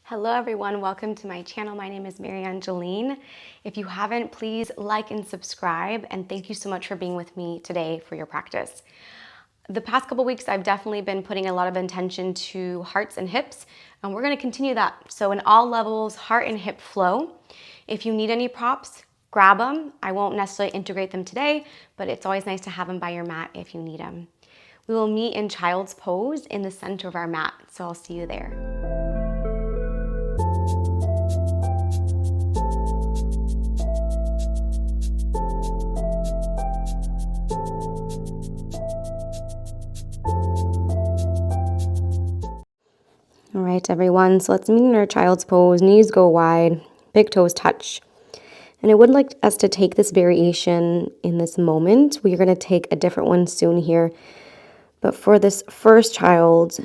Hello everyone, welcome to my channel. My name is MaryAnngeline. If you haven't, please like and subscribe, and thank you so much for being with me today for your practice. The past couple weeks, I've definitely been putting a lot of intention to hearts and hips, and we're gonna continue that. So in all levels, heart and hip flow. If you need any props, grab them. I won't necessarily integrate them today, but it's always nice to have them by your mat if you need them. We will meet in child's pose in the center of our mat, so I'll see you there. All right, everyone, so let's meet in our child's pose. Knees go wide, big toes touch. And I would like us to take this variation in this moment. We're going to take a different one soon here. But for this first child,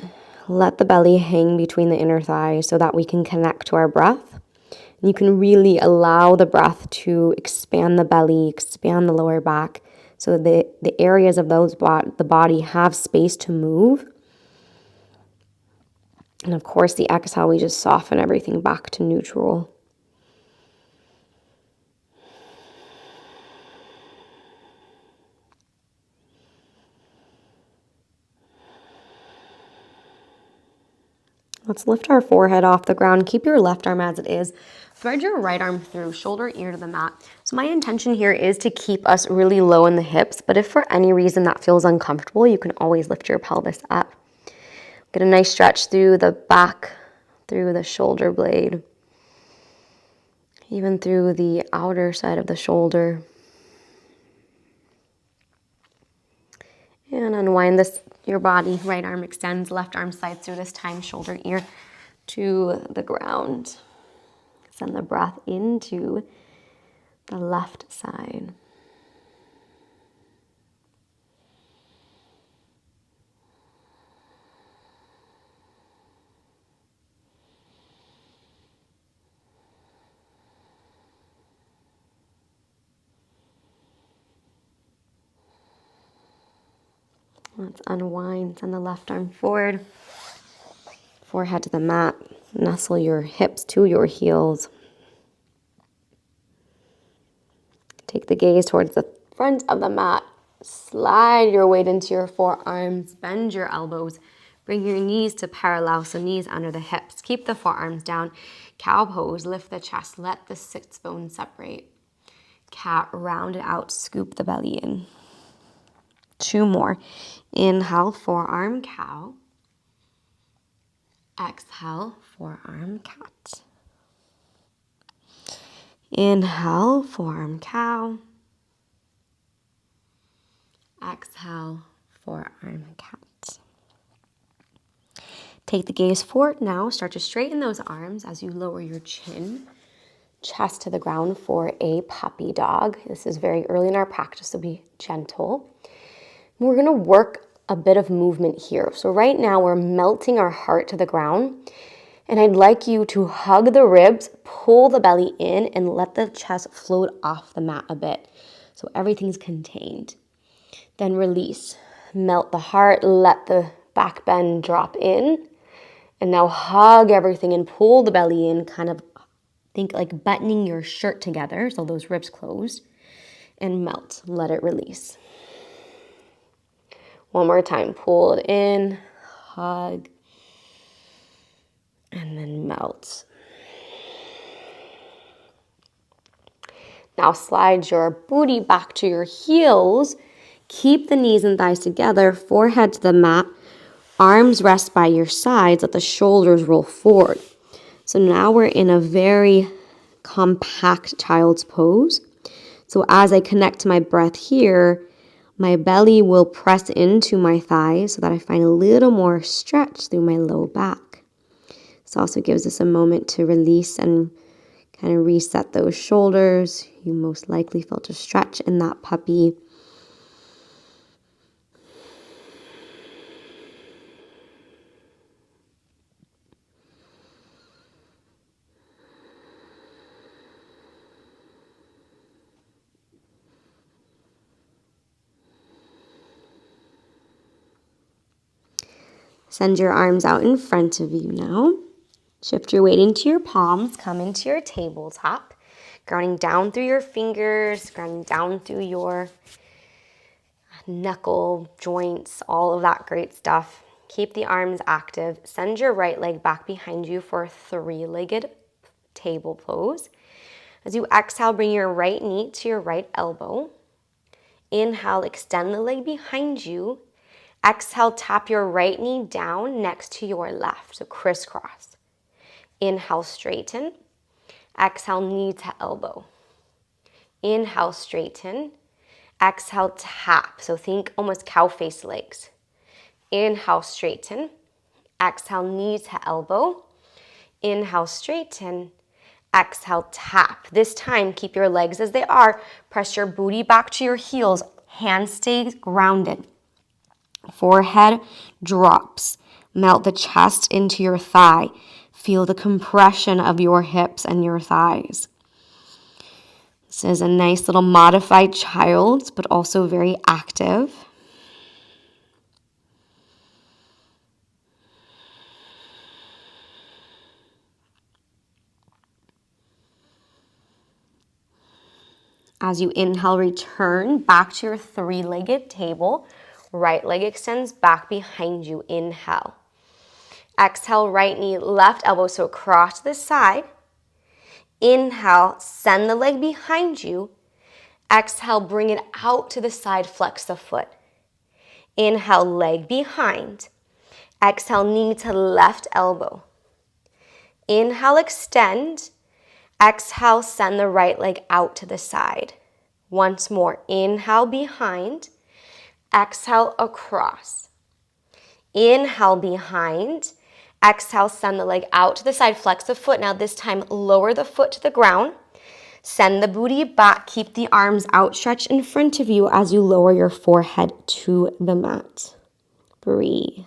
let the belly hang between the inner thighs so that we can connect to our breath. And you can really allow the breath to expand the belly, expand the lower back, so the areas of the body have space to move. And of course, the exhale, we just soften everything back to neutral. Let's lift our forehead off the ground. Keep your left arm as it is. Thread your right arm through, shoulder, ear to the mat. So my intention here is to keep us really low in the hips, but if for any reason that feels uncomfortable, you can always lift your pelvis up. Get a nice stretch through the back, through the shoulder blade, even through the outer side of the shoulder. And unwind your body. Right arm extends, left arm slides through, this time shoulder, ear to the ground. Send the breath into the left side. Let's unwind, send the left arm forward, forehead to the mat, nestle your hips to your heels. Take the gaze towards the front of the mat, slide your weight into your forearms, bend your elbows, bring your knees to parallel, so knees under the hips. Keep the forearms down, cow pose, lift the chest, let the sits bones separate. Cat, round it out, scoop the belly in. 2 more. Inhale, forearm cow. Exhale, forearm cat. Inhale, forearm cow. Exhale, forearm cat. Take the gaze forward now. Start to straighten those arms as you lower your chin, chest to the ground for a puppy dog. This is very early in our practice, so be gentle. We're going to work a bit of movement here. So right now we're melting our heart to the ground, and I'd like you to hug the ribs, pull the belly in, and let the chest float off the mat a bit so everything's contained. Then release. Melt the heart, let the back bend drop in, and now hug everything and pull the belly in, kind of think like buttoning your shirt together so those ribs closed, and melt. Let it release. One more time, pull it in, hug, and then melt. Now slide your booty back to your heels. Keep the knees and thighs together, forehead to the mat, arms rest by your sides, let the shoulders roll forward. So now we're in a very compact child's pose. So as I connect to my breath here, my belly will press into my thighs so that I find a little more stretch through my low back. This also gives us a moment to release and kind of reset those shoulders. You most likely felt a stretch in that puppy. Send your arms out in front of you now. Shift your weight into your palms, come into your tabletop, grounding down through your fingers, grounding down through your knuckle joints, all of that great stuff. Keep the arms active. Send your right leg back behind you for a three-legged table pose. As you exhale, bring your right knee to your right elbow. Inhale, extend the leg behind you. Exhale, tap your right knee down next to your left, so crisscross. Inhale, straighten. Exhale, knee to elbow. Inhale, straighten. Exhale, tap. So think almost cow face legs. Inhale, straighten. Exhale, knee to elbow. Inhale, straighten. Exhale, tap. This time, keep your legs as they are. Press your booty back to your heels. Hands stay grounded. Forehead drops. Melt the chest into your thigh. Feel the compression of your hips and your thighs. This is a nice little modified child, but also very active. As you inhale, return back to your three-legged table. Right leg extends back behind you. Inhale. Exhale, right knee, left elbow, so across to the side. Inhale, send the leg behind you. Exhale, bring it out to the side, flex the foot. Inhale, leg behind. Exhale, knee to left elbow. Inhale, extend. Exhale, send the right leg out to the side. Once more, inhale behind. Exhale, across. Inhale behind. Exhale, send the leg out to the side, flex the foot. Now this time, lower the foot to the ground. Send the booty back. Keep the arms outstretched in front of you as you lower your forehead to the mat. Breathe.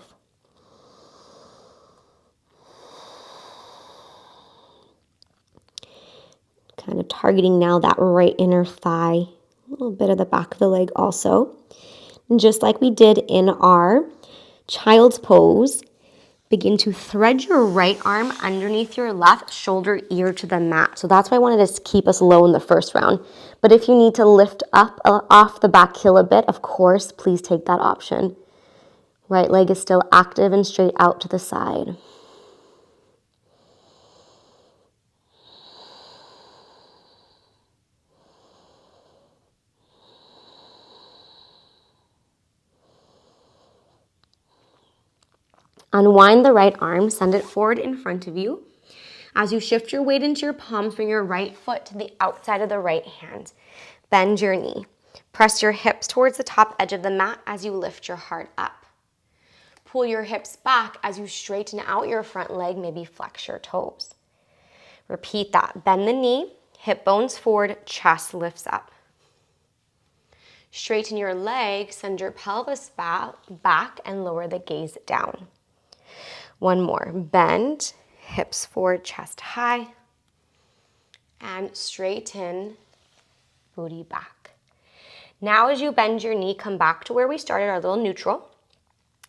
Kind of targeting now that right inner thigh, a little bit of the back of the leg also. And just like we did in our child's pose, begin to thread your right arm underneath your left shoulder, ear to the mat. So that's why I wanted to keep us low in the first round. But if you need to lift up off the back heel a bit, of course, please take that option. Right leg is still active and straight out to the side. Unwind the right arm, send it forward in front of you. As you shift your weight into your palms, bring your right foot to the outside of the right hand. Bend your knee. Press your hips towards the top edge of the mat as you lift your heart up. Pull your hips back as you straighten out your front leg, maybe flex your toes. Repeat that. Bend the knee, hip bones forward, chest lifts up. Straighten your leg, send your pelvis back and lower the gaze down. One more. Bend, hips forward, chest high, and straighten, booty back. Now as you bend your knee, come back to where we started, our little neutral.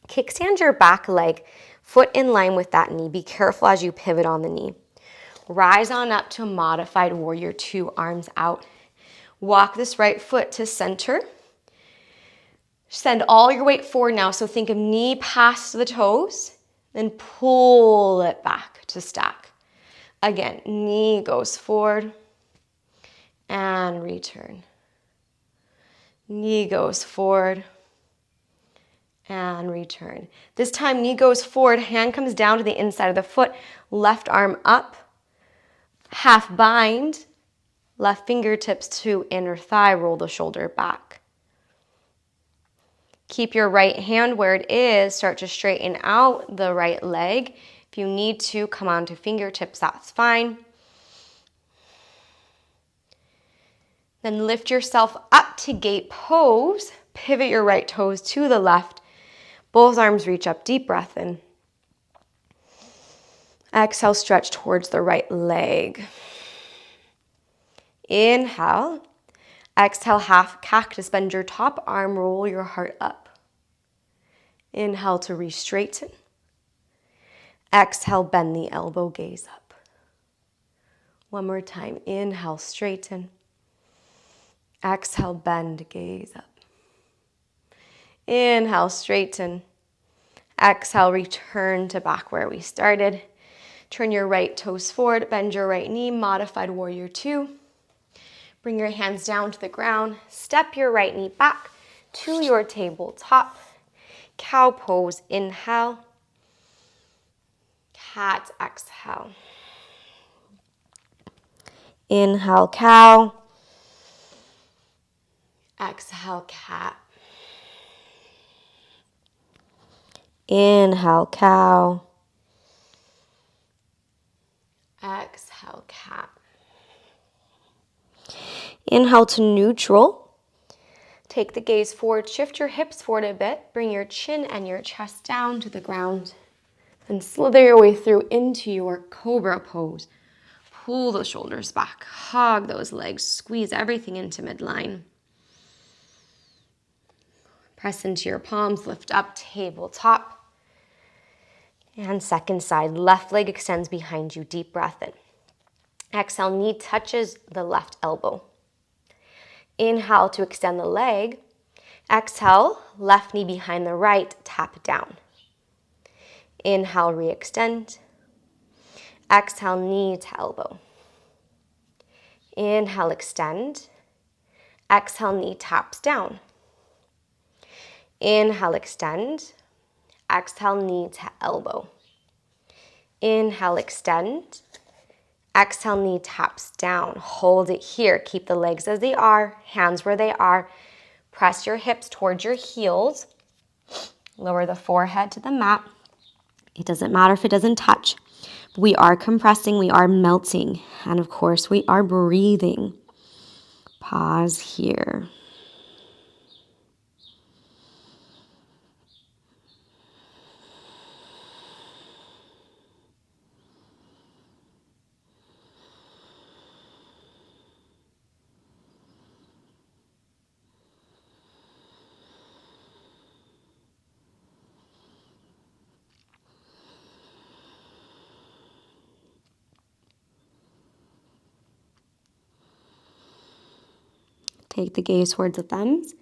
Kickstand your back leg, foot in line with that knee. Be careful as you pivot on the knee. Rise on up to modified warrior two, arms out. Walk this right foot to center. Send all your weight forward now. So think of knee past the toes. Then pull it back to stack. Again, knee goes forward and return. Knee goes forward and return. This time, knee goes forward, hand comes down to the inside of the foot, left arm up, half bind, left fingertips to inner thigh, roll the shoulder back. Keep your right hand where it is. Start to straighten out the right leg. If you need to, come onto fingertips, that's fine. Then lift yourself up to gate pose. Pivot your right toes to the left. Both arms reach up, deep breath in. Exhale, stretch towards the right leg. Inhale. Exhale, half cactus. Bend your top arm, roll your heart up. Inhale to re-straighten. Exhale, bend the elbow, gaze up. One more time. Inhale, straighten. Exhale, bend, gaze up. Inhale, straighten. Exhale, return to back where we started. Turn your right toes forward, bend your right knee, modified warrior two. Bring your hands down to the ground. Step your right knee back to your tabletop. Cow pose, inhale. Cat, exhale. Inhale, cow. Exhale, cat. Inhale, cow. Exhale, cat. Inhale to neutral. Take the gaze forward, shift your hips forward a bit, bring your chin and your chest down to the ground, and slither your way through into your cobra pose. Pull the shoulders back, hug those legs, squeeze everything into midline. Press into your palms, lift up, tabletop. And second side, left leg extends behind you, deep breath in. Exhale, knee touches the left elbow. Inhale to extend the leg. Exhale, left knee behind the right, tap down. Inhale, re-extend. Exhale, knee to elbow. Inhale, extend. Exhale, knee taps down. Inhale, extend. Exhale, knee to elbow. Inhale, extend. Exhale, knee taps down. Hold it here. Keep the legs as they are, hands where they are. Press your hips towards your heels. Lower the forehead to the mat. It doesn't matter if it doesn't touch. We are compressing, we are melting, and of course, we are breathing. Pause here. Take the gaze towards the thumbs.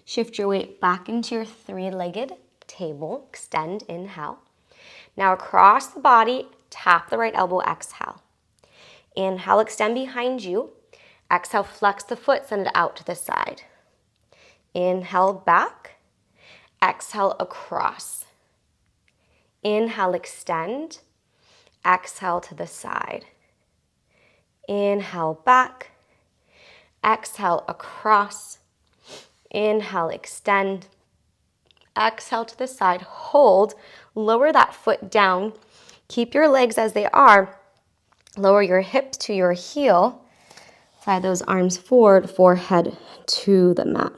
Shift your weight back into your three-legged table. Extend, inhale. Now across the body, tap the right elbow, exhale. Inhale, extend behind you. Exhale, flex the foot, send it out to the side. Inhale, back. Exhale, across. Inhale, extend. Exhale to the side. Inhale, back. Exhale, across. Inhale, extend. Exhale to the side. Hold. Lower that foot down. Keep your legs as they are. Lower your hips to your heel. Slide those arms forward, forehead to the mat.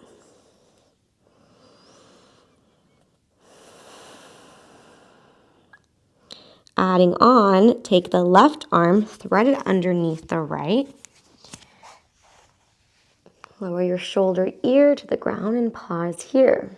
Adding on, take the left arm, thread it underneath the right. Lower your shoulder ear to the ground and pause here.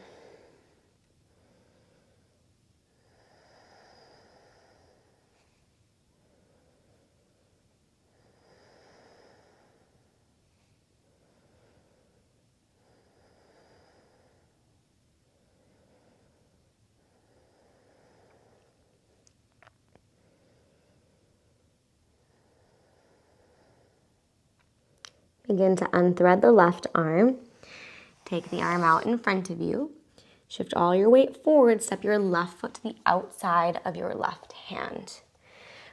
Begin to unthread the left arm. Take the arm out in front of you. Shift all your weight forward. Step your left foot to the outside of your left hand.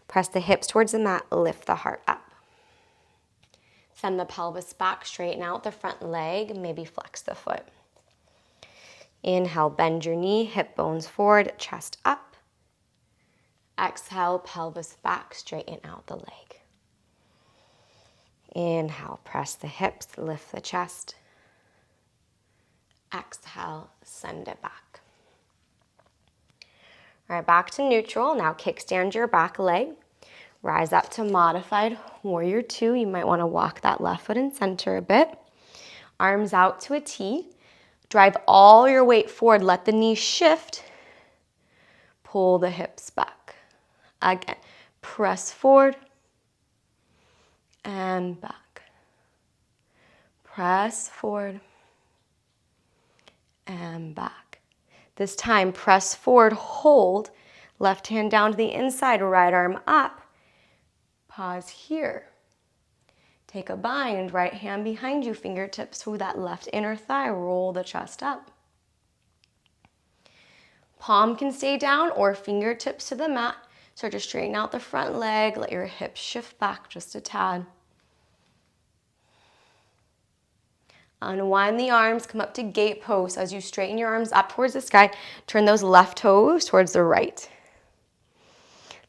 Press the hips towards the mat. Lift the heart up. Send the pelvis back. Straighten out the front leg. Maybe flex the foot. Inhale, bend your knee. Hip bones forward. Chest up. Exhale, pelvis back. Straighten out the leg. Inhale, press the hips, lift the chest. Exhale, send it back. All right, back to neutral. Now kickstand your back leg. Rise up to modified warrior two. You might want to walk that left foot in center a bit. Arms out to a T. Drive all your weight forward. Let the knees shift. Pull the hips back. Again, press forward and back. Press forward and back. This time, press forward, hold. Left hand down to the inside, right arm up. Pause here. Take a bind, right hand behind you, fingertips through that left inner thigh. Roll the chest up. Palm can stay down or fingertips to the mat. Start to straighten out the front leg. Let your hips shift back just a tad. Unwind the arms, come up to gate pose. As you straighten your arms up towards the sky, turn those left toes towards the right.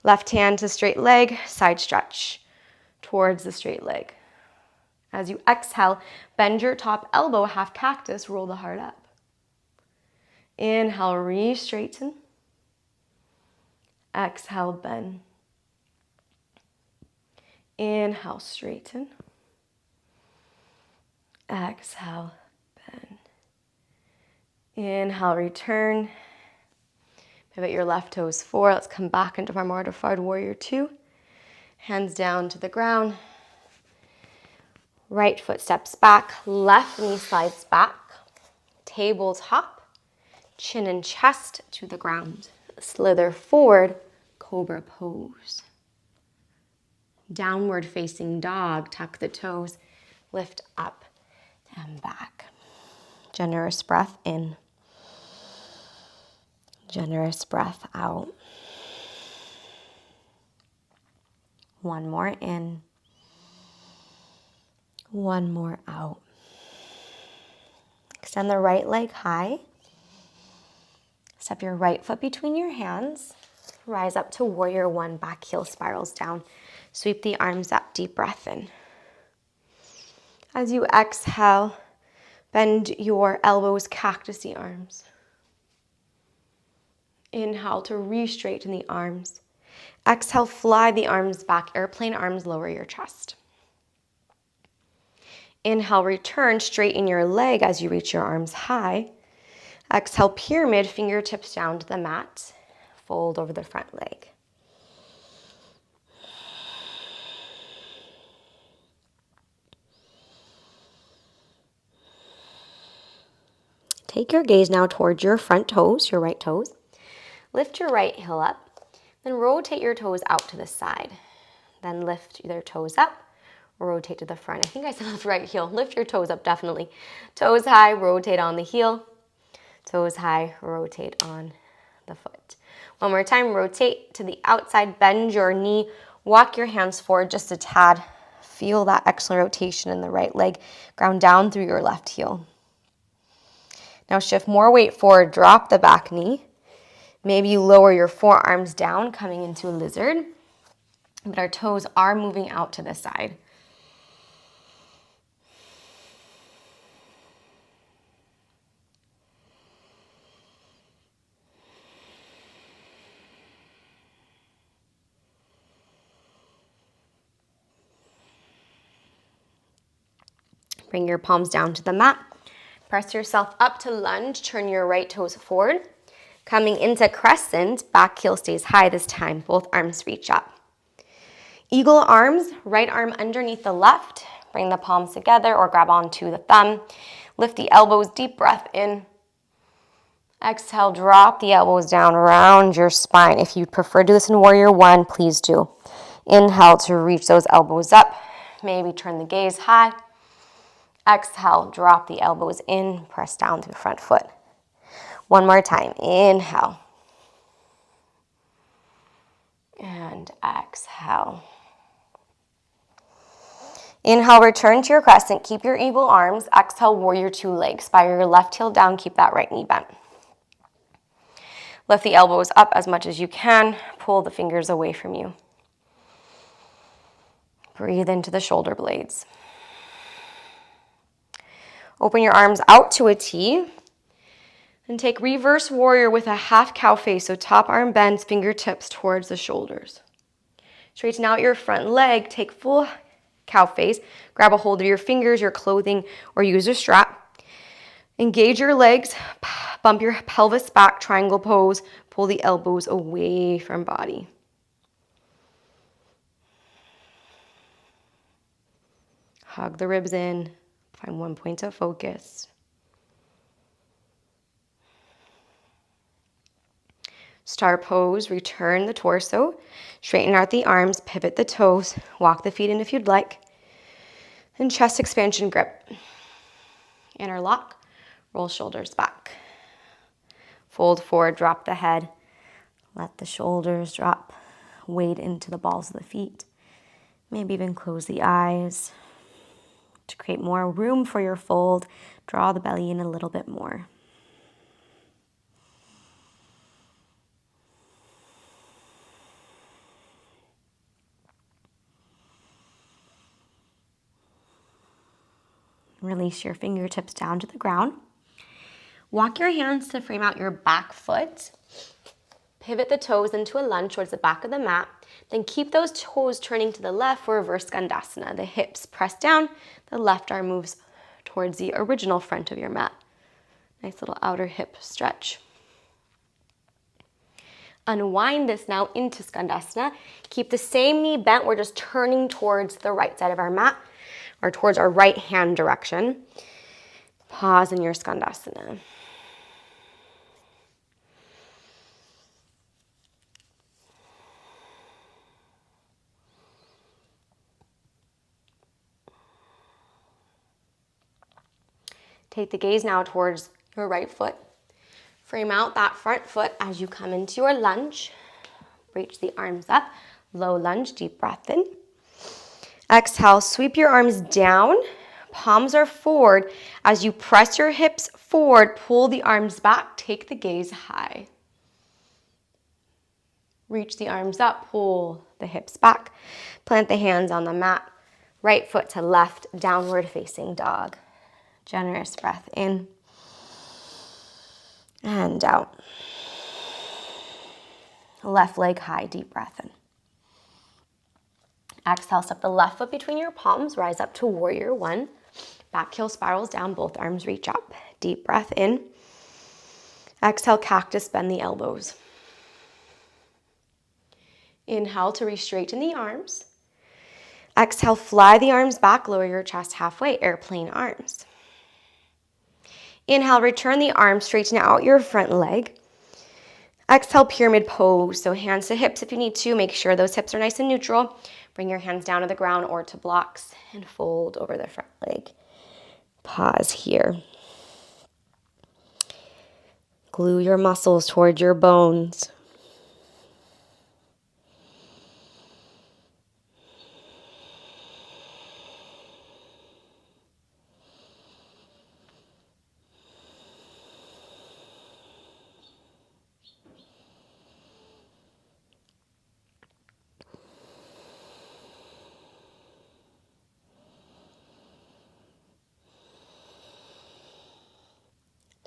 Left hand to straight leg, side stretch towards the straight leg. As you exhale, bend your top elbow, half cactus, roll the heart up. Inhale, re-straighten. Exhale, bend. Inhale, straighten. Exhale, bend. Inhale, return. Pivot your left toes forward. Let's come back into our modified warrior two. Hands down to the ground. Right foot steps back. Left knee slides back. Tabletop. Chin and chest to the ground. Slither forward. Cobra pose. Downward facing dog. Tuck the toes. Lift up and back. Generous breath in. Generous breath out. One more in. One more out. Extend the right leg high. Step your right foot between your hands. Rise up to warrior one. Back heel spirals down. Sweep the arms up. Deep breath in. As you exhale, bend your elbows, cactus the arms. Inhale to re-straighten the arms. Exhale, fly the arms back. Airplane arms, lower your chest. Inhale, return, straighten your leg as you reach your arms high. Exhale, pyramid, fingertips down to the mat. Fold over the front leg. Take your gaze now towards your front toes, your right toes. Lift your right heel up, then rotate your toes out to the side. Then lift their toes up, rotate to the front. I think I said lift right heel. Lift your toes up, definitely. Toes high, rotate on the heel. Toes high, rotate on the foot. One more time, rotate to the outside, bend your knee, walk your hands forward just a tad. Feel that excellent rotation in the right leg. Ground down through your left heel. Now shift more weight forward, drop the back knee. Maybe you lower your forearms down, coming into a lizard. But our toes are moving out to the side. Bring your palms down to the mat. Press yourself up to lunge. Turn your right toes forward. Coming into crescent, back heel stays high this time. Both arms reach up. Eagle arms, right arm underneath the left. Bring the palms together or grab onto the thumb. Lift the elbows, deep breath in. Exhale, drop the elbows down around your spine. If you prefer to do this in warrior one, please do. Inhale to reach those elbows up. Maybe turn the gaze high. Exhale, drop the elbows in, press down to the front foot. One more time, inhale. And exhale. Inhale, return to your crescent. Keep your eagle arms. Exhale, warrior two legs. Spire your left heel down, keep that right knee bent. Lift the elbows up as much as you can. Pull the fingers away from you. Breathe into the shoulder blades. Open your arms out to a T. And take reverse warrior with a half cow face. So top arm bends, fingertips towards the shoulders. Straighten out your front leg. Take full cow face. Grab a hold of your fingers, your clothing, or use a strap. Engage your legs. Bump your pelvis back, triangle pose. Pull the elbows away from body. Tug the ribs in. Find one point of focus. Star pose, return the torso, straighten out the arms, pivot the toes, walk the feet in if you'd like, and chest expansion grip. Interlock, roll shoulders back. Fold forward, drop the head, let the shoulders drop, weight into the balls of the feet. Maybe even close the eyes. To create more room for your fold, draw the belly in a little bit more. Release your fingertips down to the ground. Walk your hands to frame out your back foot. Pivot the toes into a lunge towards the back of the mat. Then keep those toes turning to the left for reverse Gandasana. The hips press down, the left arm moves towards the original front of your mat. Nice little outer hip stretch. Unwind this now into Skandasana. Keep the same knee bent. We're just turning towards the right side of our mat, or towards our right hand direction. Pause in your Skandasana. Take the gaze now towards your right foot. Frame out that front foot as you come into your lunge. Reach the arms up. Low lunge, deep breath in. Exhale, sweep your arms down. Palms are forward. As you press your hips forward, pull the arms back. Take the gaze high. Reach the arms up, pull the hips back. Plant the hands on the mat. Right foot to left, downward facing dog. Generous breath in and out. Left leg high, deep breath in. Exhale, step the left foot between your palms, rise up to warrior one. Back heel spirals down, both arms reach up. Deep breath in. Exhale, cactus, bend the elbows. Inhale to re-straighten the arms. Exhale, fly the arms back, lower your chest halfway, airplane arms. Inhale, return the arms, straighten out your front leg. Exhale, pyramid pose. So hands to hips if you need to. Make sure those hips are nice and neutral. Bring your hands down to the ground or to blocks and fold over the front leg. Pause here. Glue your muscles towards your bones.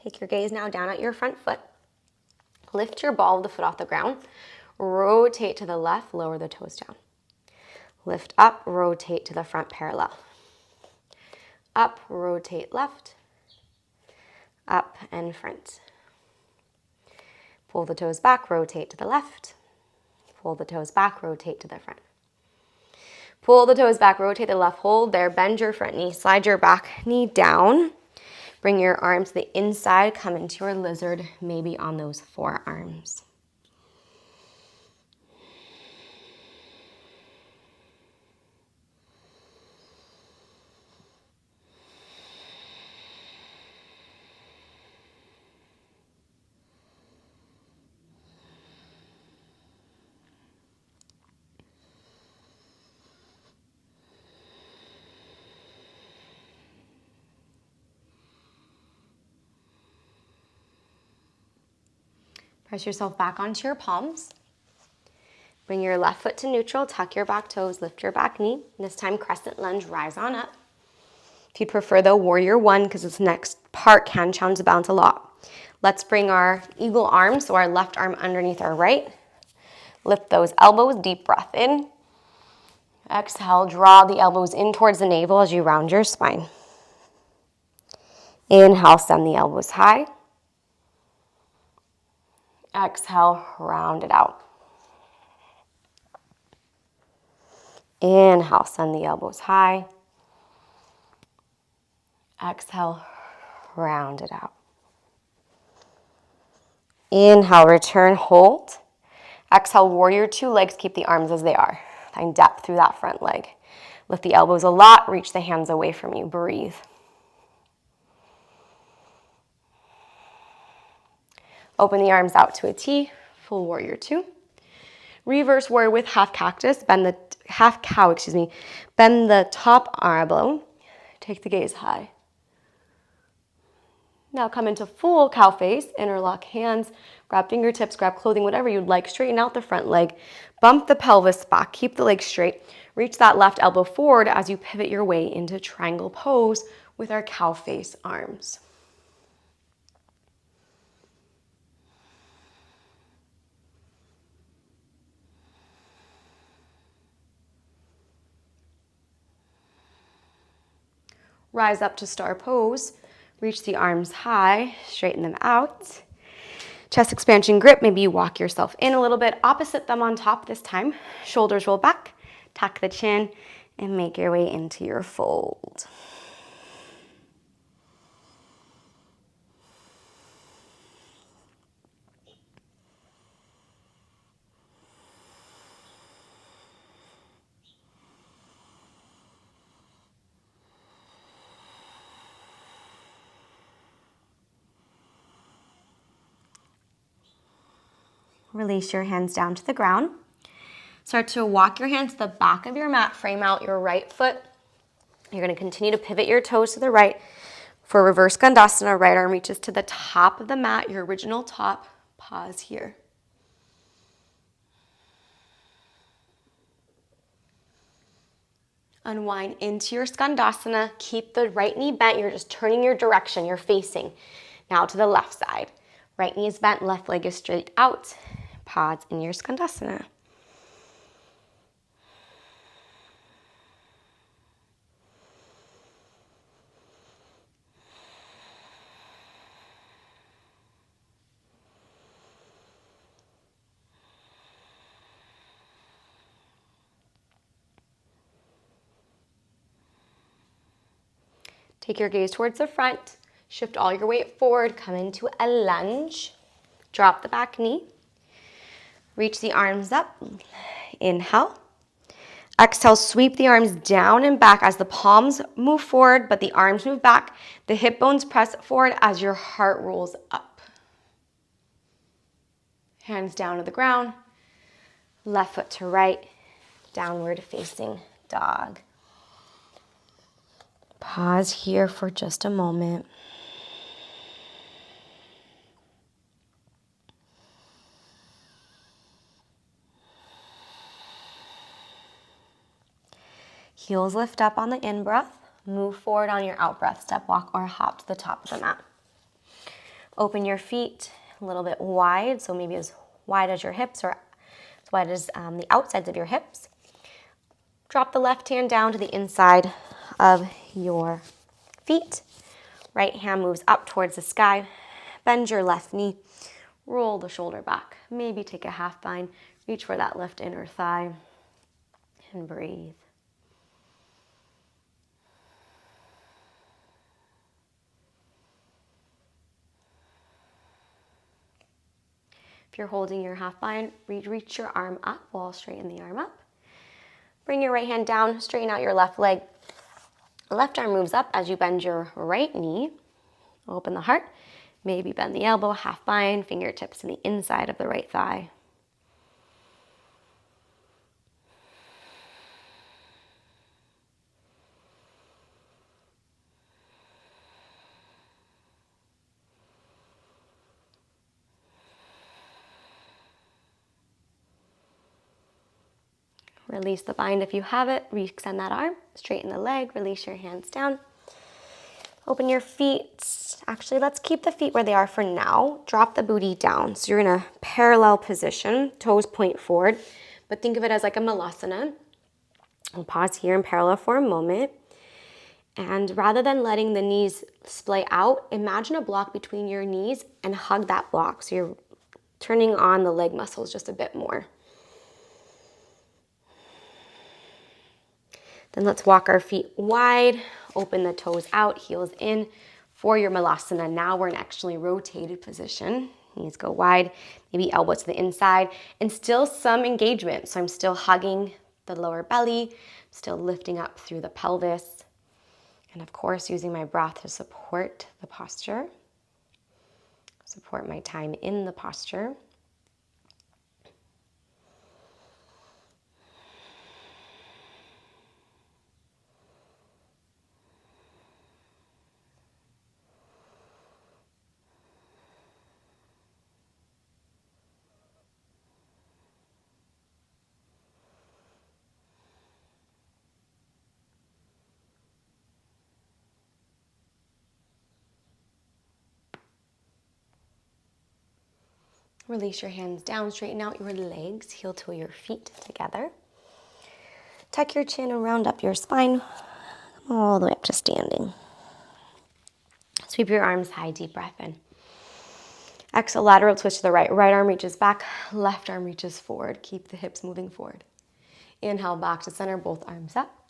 Take your gaze now down at your front foot. Lift your ball of the foot off the ground. Rotate to the left, lower the toes down. Lift up, rotate to the front parallel. Up, rotate left. Up and front. Pull the toes back, rotate to the left. Pull the toes back, rotate to the front. Pull the toes back, rotate the left, hold there, bend your front knee, slide your back knee down. Bring your arms to the inside, come into your lizard, maybe on those forearms. Press yourself back onto your palms. Bring your left foot to neutral, tuck your back toes, lift your back knee. This time, crescent lunge, rise on up. If you prefer though, warrior one, because this next part can challenge the balance a lot. Let's bring our eagle arms, so our left arm underneath our right. Lift those elbows, deep breath in. Exhale, draw the elbows in towards the navel as you round your spine. Inhale, send the elbows high. Exhale, round it out. Inhale, send the elbows high. Exhale, round it out. Inhale, return, hold. Exhale, warrior two, legs, keep the arms as they are. Find depth through that front leg. Lift the elbows a lot, reach the hands away from you, breathe. Open the arms out to a T, full warrior two. Reverse warrior with half cactus, bend the half cow, bend the top elbow, take the gaze high. Now come into full cow face, interlock hands, grab fingertips, grab clothing, whatever you'd like. Straighten out the front leg, bump the pelvis back, keep the leg straight. Reach that left elbow forward as you pivot your way into triangle pose with our cow face arms. Rise up to star pose. Reach the arms high, straighten them out. Chest expansion grip, maybe you walk yourself in a little bit. Opposite thumb on top this time. Shoulders roll back, tuck the chin, and make your way into your fold. Release your hands down to the ground. Start to walk your hands to the back of your mat, frame out your right foot. You're going to continue to pivot your toes to the right. For reverse Gandasana, right arm reaches to the top of the mat, your original top. Pause here. Unwind into your Skandasana. Keep the right knee bent. You're just turning your direction. You're facing now to the left side. Right knee is bent, left leg is straight out. Pause in your Skandasana. Take your gaze towards the front. Shift all your weight forward. Come into a lunge. Drop the back knee. Reach the arms up. Inhale. Exhale, sweep the arms down and back as the palms move forward, but the arms move back. The hip bones press forward as your heart rolls up. Hands down to the ground. Left foot to right. Downward facing dog. Pause here for just a moment. Heels lift up on the in-breath. Move forward on your out-breath. Step, walk, or hop to the top of the mat. Open your feet a little bit wide, so maybe as wide as your hips or as wide as the outsides of your hips. Drop the left hand down to the inside of your feet. Right hand moves up towards the sky. Bend your left knee. Roll the shoulder back. Maybe take a half bind. Reach for that left inner thigh. And breathe. If you're holding your half bind, reach your arm up. Wall straighten the arm up. Bring your right hand down, straighten out your left leg. Left arm moves up as you bend your right knee. Open the heart. Maybe bend the elbow, half bind, fingertips to the inside of the right thigh. Release the bind if you have it. Re-extend that arm. Straighten the leg. Release your hands down. Open your feet. Actually, let's keep the feet where they are for now. Drop the booty down. So you're in a parallel position. Toes point forward. But think of it as like a Malasana. I'll pause here in parallel for a moment. And rather than letting the knees splay out, imagine a block between your knees and hug that block. So you're turning on the leg muscles just a bit more. Then let's walk our feet wide, Open the toes out, heels in for your Malasana. Now we're in actually rotated position. Knees go wide, maybe elbow to the inside, and still some engagement. So I'm still hugging the lower belly, still lifting up through the pelvis, and of course using my breath to support the posture, support my time in the posture. Release your hands down, straighten out your legs, heel toe your feet together. Tuck your chin and round up your spine all the way up to standing. Sweep your arms high, deep breath in. Exhale, lateral twist to the right. Right arm reaches back, left arm reaches forward. Keep the hips moving forward. Inhale, back to center, both arms up.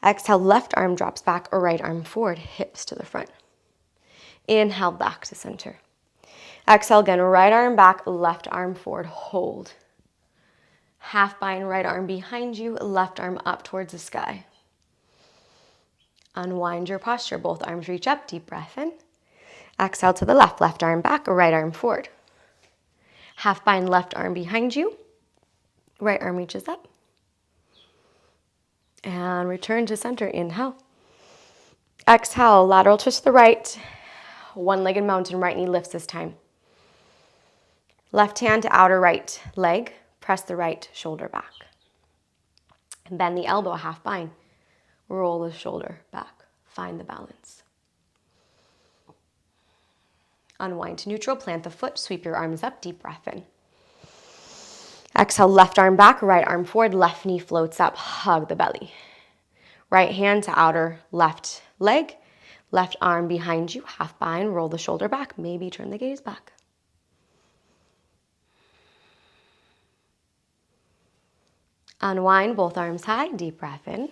Exhale, left arm drops back or right arm forward, hips to the front. Inhale, back to center. Exhale again, right arm back, left arm forward, hold. Half bind, right arm behind you, left arm up towards the sky. Unwind your posture, both arms reach up, deep breath in. Exhale to the left, left arm back, right arm forward. Half bind, left arm behind you, right arm reaches up. And return to center, inhale. Exhale, lateral twist to the right, one-legged mountain, right knee lifts this time. Left hand to outer right leg, press the right shoulder back. Bend the elbow, half bind. Roll the shoulder back. Find the balance. Unwind to neutral, plant the foot, sweep your arms up, deep breath in. Exhale, left arm back, right arm forward, left knee floats up, hug the belly. Right hand to outer left leg, left arm behind you, half bind, roll the shoulder back, maybe turn the gaze back. Unwind, both arms high, deep breath in.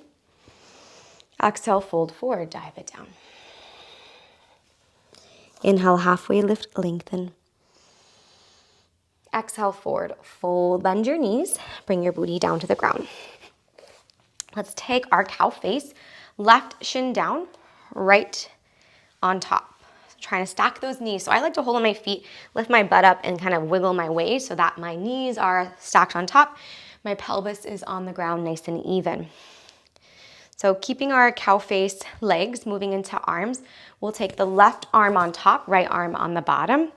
Exhale, fold forward, dive it down. Inhale, halfway lift, lengthen. Exhale, forward, fold, bend your knees, bring your booty down to the ground. Let's take our cow face, left shin down, right on top. So trying to stack those knees. So I like to hold on my feet, lift my butt up and kind of wiggle my way so that my knees are stacked on top. My pelvis is on the ground nice and even. So keeping our cow face legs moving into arms, we'll take the left arm on top, right arm on the bottom.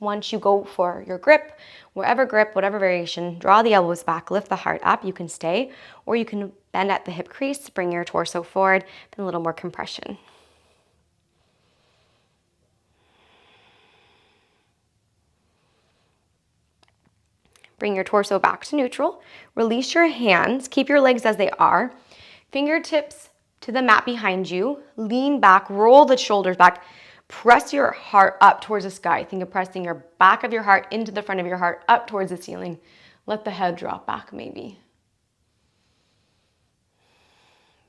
Once you go for your grip, wherever grip, whatever variation, draw the elbows back, lift the heart up. You can stay, or you can bend at the hip crease, bring your torso forward, then a little more compression. Bring your torso back to neutral. Release your hands. Keep your legs as they are. Fingertips to the mat behind you. Lean back. Roll the shoulders back. Press your heart up towards the sky. Think of pressing your back of your heart into the front of your heart, up towards the ceiling. Let the head drop back maybe.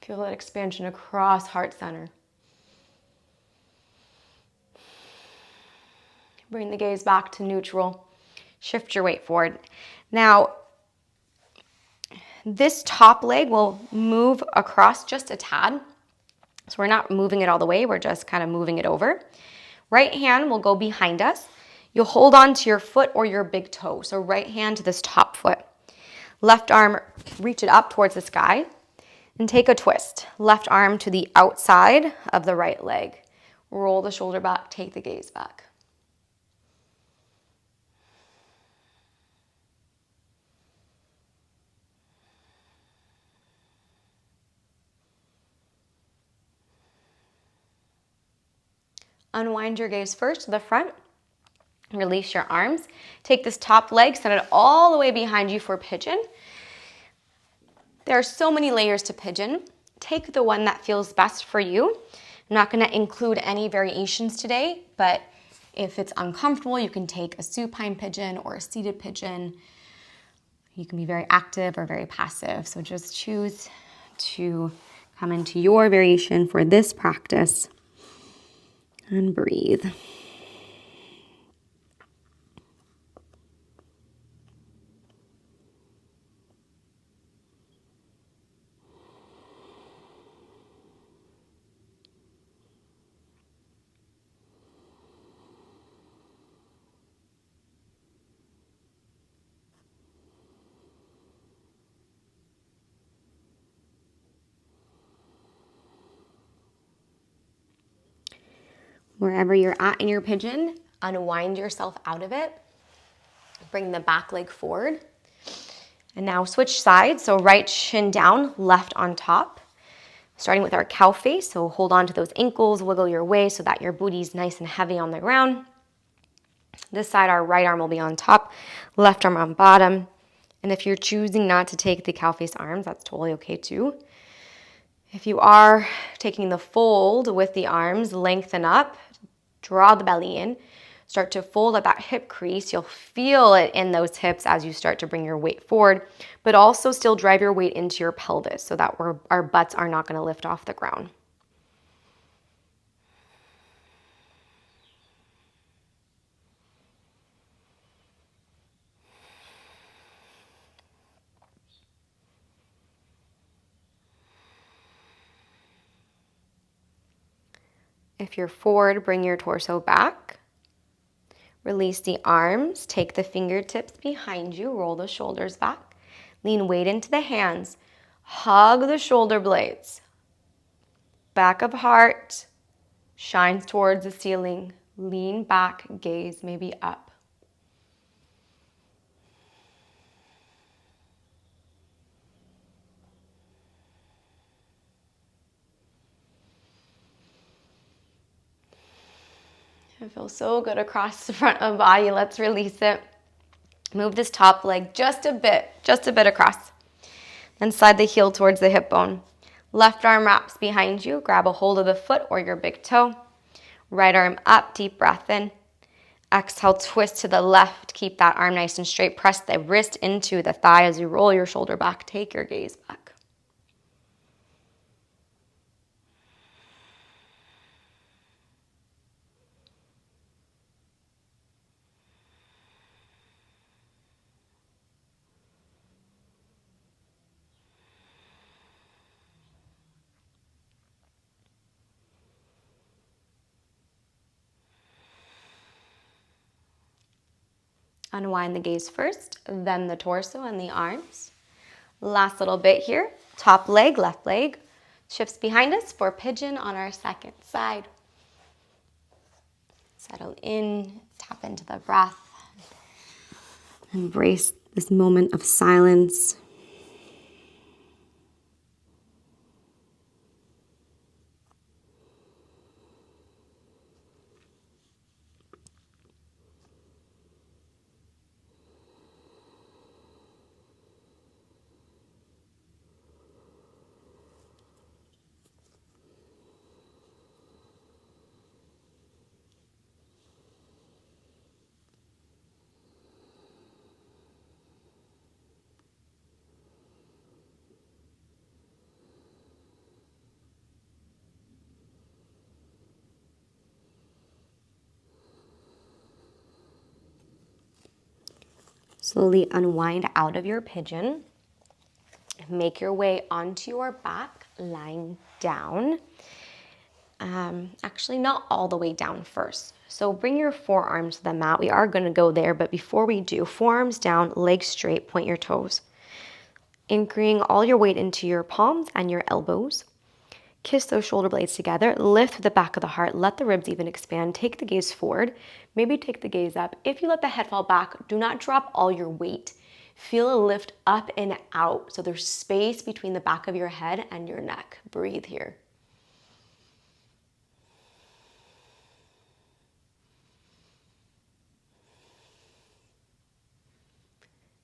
Feel that expansion across heart center. Bring the gaze back to neutral. Shift your weight forward. Now, this top leg will move across just a tad. So we're not moving it all the way, we're just kind of moving it over. Right hand will go behind us. You'll hold on to your foot or your big toe. So right hand to this top foot. Left arm, reach it up towards the sky and take a twist. Left arm to the outside of the right leg. Roll the shoulder back, take the gaze back. Unwind your gaze first to the front. Release your arms. Take this top leg, send it all the way behind you for pigeon. There are so many layers to pigeon. Take the one that feels best for you. I'm not going to include any variations today, but if it's uncomfortable, you can take a supine pigeon or a seated pigeon. You can be very active or very passive. So just choose to Come into your variation for this practice and breathe. Wherever you're at in your pigeon, unwind yourself out of it. Bring the back leg forward. And now switch sides. So right shin down, left on top. Starting with our cow face. So hold on to those ankles, wiggle your way so that your booty's nice and heavy on the ground. This side, our right arm will be on top, left arm on bottom. And if you're choosing not to take the cow face arms, that's totally okay too. If you are taking the fold with the arms, lengthen up, draw the belly in, start to fold at that hip crease. You'll feel it in those hips as you start to bring your weight forward, but also still drive your weight into your pelvis so that our butts are not going to lift off the ground. If you're forward, bring your torso back. Release the arms, take the fingertips behind you, roll the shoulders back. Lean weight into the hands. Hug the shoulder blades. Back of heart shines towards the ceiling. Lean back, gaze maybe up. It feels so good across the front of the body. Let's release it. Move this top leg just a bit across. Then slide the heel towards the hip bone. Left arm wraps behind you. Grab a hold of the foot or your big toe. Right arm up, deep breath in. Exhale, twist to the left. Keep that arm nice and straight. Press the wrist into the thigh as you roll your shoulder back. Take your gaze back. Unwind the gaze first, then the torso and the arms. Last little bit here. Top leg, left leg. Shifts behind us for pigeon on our second side. Settle in, tap into the breath. Embrace this moment of silence. Slowly unwind out of your pigeon. Make your way onto your back, lying down. Actually, not all the way down first. So bring your forearms to the mat. We are going to go there, but before we do, forearms down, legs straight, point your toes. Anchoring all your weight into your palms and your elbows. Kiss those shoulder blades together. Lift the back of the heart. Let the ribs even expand. Take the gaze forward. Maybe take the gaze up. If you let the head fall back, do not drop all your weight. Feel a lift up and out. So there's space between the back of your head and your neck. Breathe here.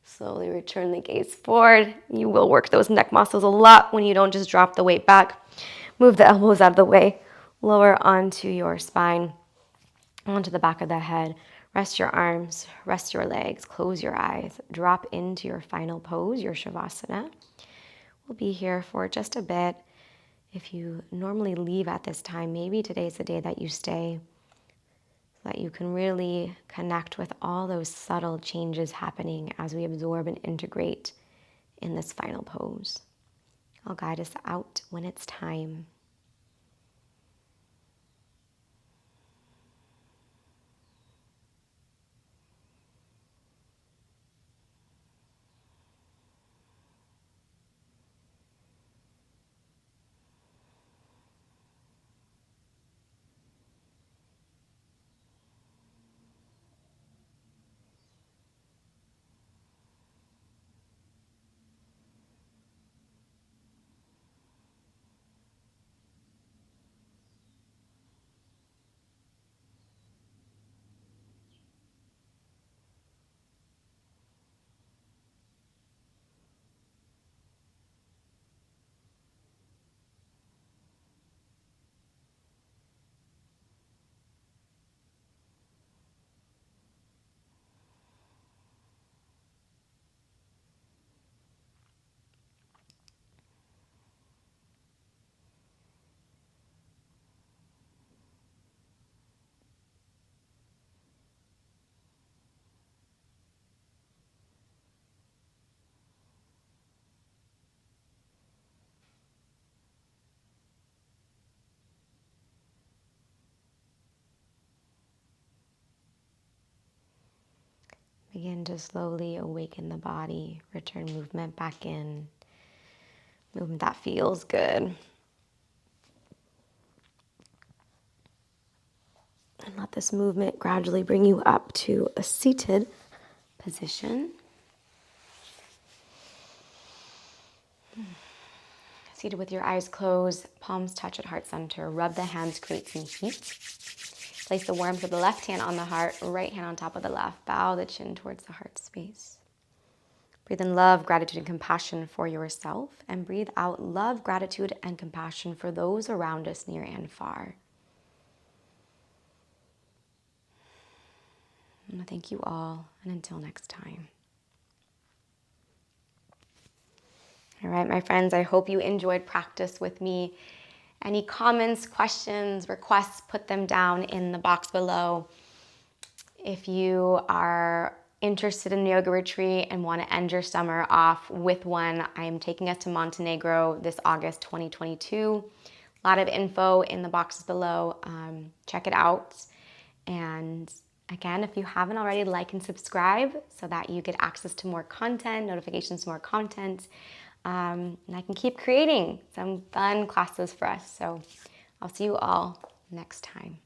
Slowly return the gaze forward. You will work those neck muscles a lot when you don't just drop the weight back. Move the elbows out of the way. Lower onto your spine, onto the back of the head. Rest your arms, rest your legs, close your eyes. Drop into your final pose, your Shavasana. We'll be here for just a bit. If you normally leave at this time, maybe today's the day that you stay, so that you can really connect with all those subtle changes happening as we absorb and integrate in this final pose. I'll guide us out when it's time. Begin to slowly awaken the body, return movement back in, movement that feels good. And let this movement gradually bring you up to a seated position. Seated with your eyes closed, palms touch at heart center. Rub the hands, create some heat. Place the warmth of the left hand on the heart, right hand on top of the left. Bow the chin towards the heart space. Breathe in love, gratitude, and compassion for yourself. And breathe out love, gratitude, and compassion for those around us near and far. And I thank you all, and until next time. All right, my friends, I hope you enjoyed practice with me. Any comments, questions, requests, put them down in the box below. If you are interested in the yoga retreat and want to end your summer off with one, I'm taking us to Montenegro this August 2022. A lot of info in the boxes below. Check it out. And again, if you haven't already, like and subscribe so that you get access to more content, notifications to more content. And I can keep creating some fun classes for us. So I'll see you all next time.